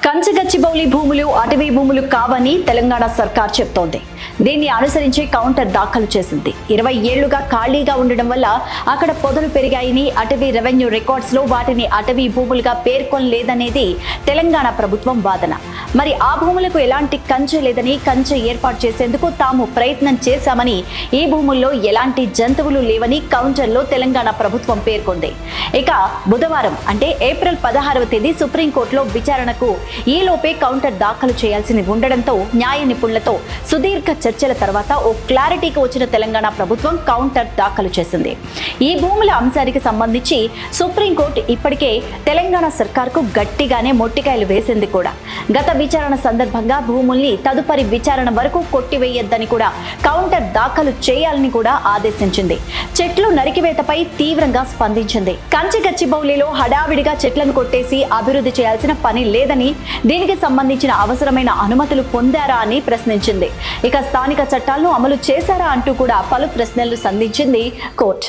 కంచగచ్చిబౌలి భూములు అటవీ భూములు కావని తెలంగాణ సర్కార్ చెప్తోంది. దీన్ని అనుసరించి కౌంటర్ దాఖలు చేసింది. 20 ఏళ్లుగా ఖాళీగా ఉండడం వల్ల అక్కడ పొదలు పెరిగాయని, అటవీ రెవెన్యూ రికార్డ్స్ లో వాటిని అటవీ భూములుగా పేర్కొనలేదనేది తెలంగాణ ప్రభుత్వం వాదన. మరి ఆ భూములకు ఎలాంటి కంచె లేదని, కంచె ఏర్పాటు చేసేందుకు తాము ప్రయత్నం చేశామని, ఈ భూముల్లో ఎలాంటి జంతువులు లేవని కౌంటర్లో తెలంగాణ ప్రభుత్వం పేర్కొంది. ఇక బుధవారం అంటే ఏప్రిల్ 16వ తేదీ సుప్రీంకోర్టులో విచారణకు ఈలోపే కౌంటర్ దాఖలు చేయాల్సి ఉండడంతో న్యాయ నిపుణులతో సుదీర్ఘ చర్చల తర్వాత ఓ క్లారిటీకి వచ్చిన తెలంగాణ ప్రభుత్వం కౌంటర్ దాఖలు చేసింది. ఈ భూముల అంశానికి సంబంధించి సుప్రీంకోర్టు ఇప్పటికే తెలంగాణ సర్కార్కు గట్టిగానే మొట్టికాయలు వేసింది కూడా. గత విచారణ సందర్భంగా భూముల్ని తదుపరి విచారణ వరకు కొట్టివేయొద్దని కూడా, కౌంటర్ దాఖలు చేయాలని కూడా ఆదేశించింది. చెట్లు నరికివేతపై తీవ్రంగా స్పందించింది. కంచగచ్చిబౌలిలో హడావిడిగా చెట్లను కొట్టేసి అభివృద్ధి చేయాల్సిన పని లేదని, దీనికి సంబంధించిన అవసరమైన అనుమతులు పొందారా అని ప్రశ్నించింది. ఇక స్థానిక చట్టాలను అమలు చేశారా అంటూ కూడా పలు ప్రశ్నలు సంధించింది కోర్టు.